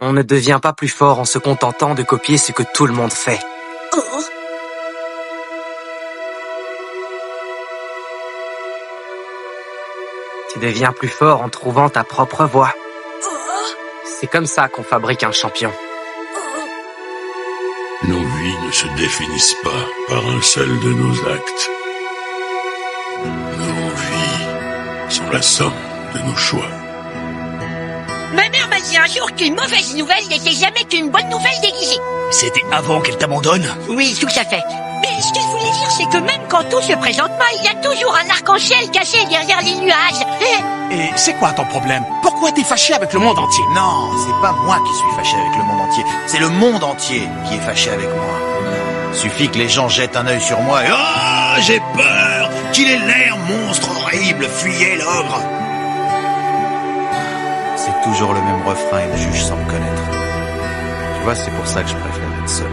On ne devient pas plus fort en se contentant de copier ce que tout le monde fait. Oh. Tu deviens plus fort en trouvant ta propre voie. Oh. C'est comme ça qu'on fabrique un champion. Nos vies ne se définissent pas par un seul de nos actes. Nos vies sont la somme de nos choix. Ma mère m'a dit un jour qu'une mauvaise nouvelle n'était jamais qu'une bonne nouvelle déguisée. C'était avant qu'elle t'abandonne? Oui, tout à fait. Mais ce que je voulais dire, c'est que même quand tout se présente mal, il y a toujours un arc-en-ciel caché derrière les nuages. Et c'est quoi ton problème? Pourquoi t'es fâché avec le monde entier? Non, c'est pas moi qui suis fâché avec le monde entier. C'est le monde entier qui est fâché avec moi. Suffit que les gens jettent un œil sur moi et « Oh, j'ai peur qu'il ait l'air monstre horrible, fuyez l'ogre !» C'est toujours le même refrain et me juge sans me connaître. Tu vois, c'est pour ça que je préfère être seul.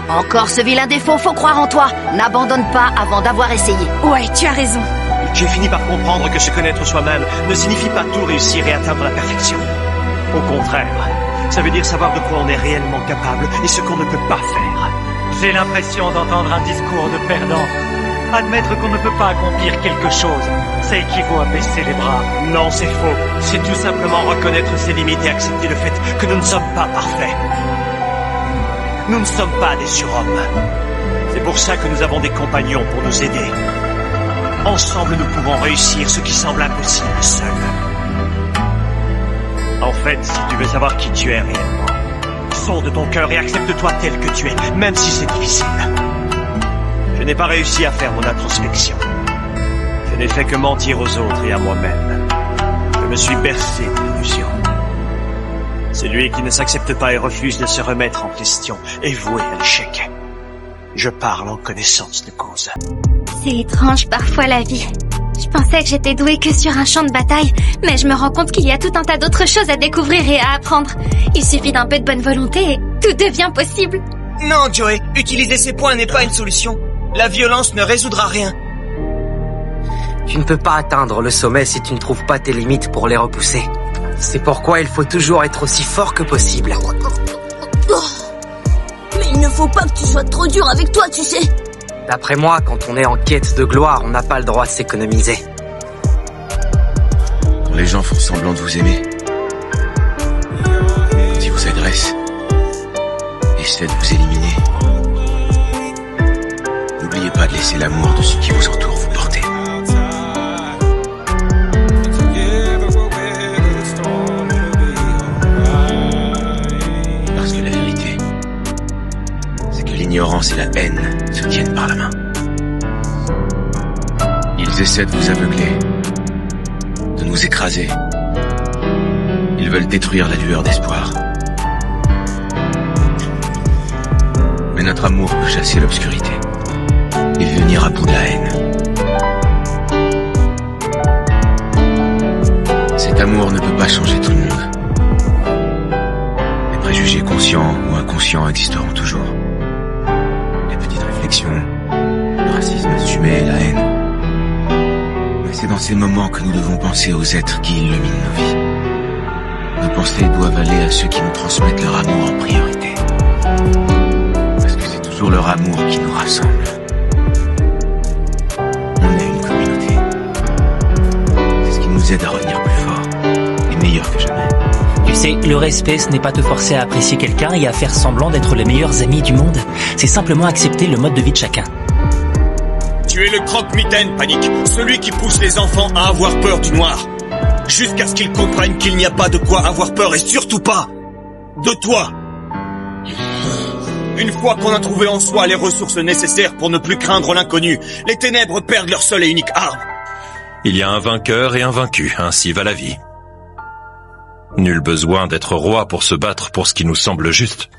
Encore ce vilain défaut, faut croire en toi. N'abandonne pas avant d'avoir essayé. Ouais, tu as raison. J'ai fini par comprendre que se connaître soi-même ne signifie pas tout réussir et atteindre la perfection. Au contraire, ça veut dire savoir de quoi on est réellement capable et ce qu'on ne peut pas faire. J'ai l'impression d'entendre un discours de perdant. Admettre qu'on ne peut pas accomplir quelque chose, ça équivaut à baisser les bras. Non, c'est faux. C'est tout simplement reconnaître ses limites et accepter le fait que nous ne sommes pas parfaits. Nous ne sommes pas des surhommes. C'est pour ça que nous avons des compagnons pour nous aider. Ensemble, nous pouvons réussir ce qui semble impossible seul. En fait, si tu veux savoir qui tu es réellement, sonde ton cœur et accepte-toi tel que tu es, même si c'est difficile. Je n'ai pas réussi à faire mon introspection. Je n'ai fait que mentir aux autres et à moi-même. Je me suis bercé d'illusions. Celui qui ne s'accepte pas et refuse de se remettre en question est voué à l'échec. Je parle en connaissance de cause. C'est étrange parfois la vie. Je pensais que j'étais douée que sur un champ de bataille, mais je me rends compte qu'il y a tout un tas d'autres choses à découvrir et à apprendre. Il suffit d'un peu de bonne volonté et tout devient possible. Non, Joey, utiliser ces points n'est pas une solution. La violence ne résoudra rien. Tu ne peux pas atteindre le sommet si tu ne trouves pas tes limites pour les repousser. C'est pourquoi il faut toujours être aussi fort que possible. Mais il ne faut pas que tu sois trop dur avec toi, tu sais. D'après moi, quand on est en quête de gloire, on n'a pas le droit de s'économiser. Quand les gens font semblant de vous aimer, quand ils vous agressent, essaient de vous éliminer, n'oubliez pas de laisser l'amour de ceux qui vous entourent vous porter. Parce que la vérité, c'est que l'ignorance et la haine se tiennent par la main. Ils essaient de vous aveugler, de nous écraser. Ils veulent détruire la lueur d'espoir. Mais notre amour peut chasser l'obscurité et venir à bout de la haine. Cet amour ne peut pas changer tout le monde. Les préjugés conscients ou inconscients existeront toujours. Les petites réflexions, le racisme assumé, la haine. Mais c'est dans ces moments que nous devons penser aux êtres qui illuminent nos vies. Nos pensées doivent aller à ceux qui nous transmettent leur amour en priorité. Parce que c'est toujours leur amour qui nous rassemble. On est une communauté. C'est ce qui nous aide à revenir plus fort et meilleur que jamais. Tu sais, le respect, ce n'est pas te forcer à apprécier quelqu'un et à faire semblant d'être les meilleurs amis du monde. C'est simplement accepter le mode de vie de chacun. Tu es le croque-mitaine, Panique, celui qui pousse les enfants à avoir peur du noir. Jusqu'à ce qu'ils comprennent qu'il n'y a pas de quoi avoir peur et surtout pas de toi. Une fois qu'on a trouvé en soi les ressources nécessaires pour ne plus craindre l'inconnu, les ténèbres perdent leur seule et unique arme. Il y a un vainqueur et un vaincu, ainsi va la vie. Nul besoin d'être roi pour se battre pour ce qui nous semble juste.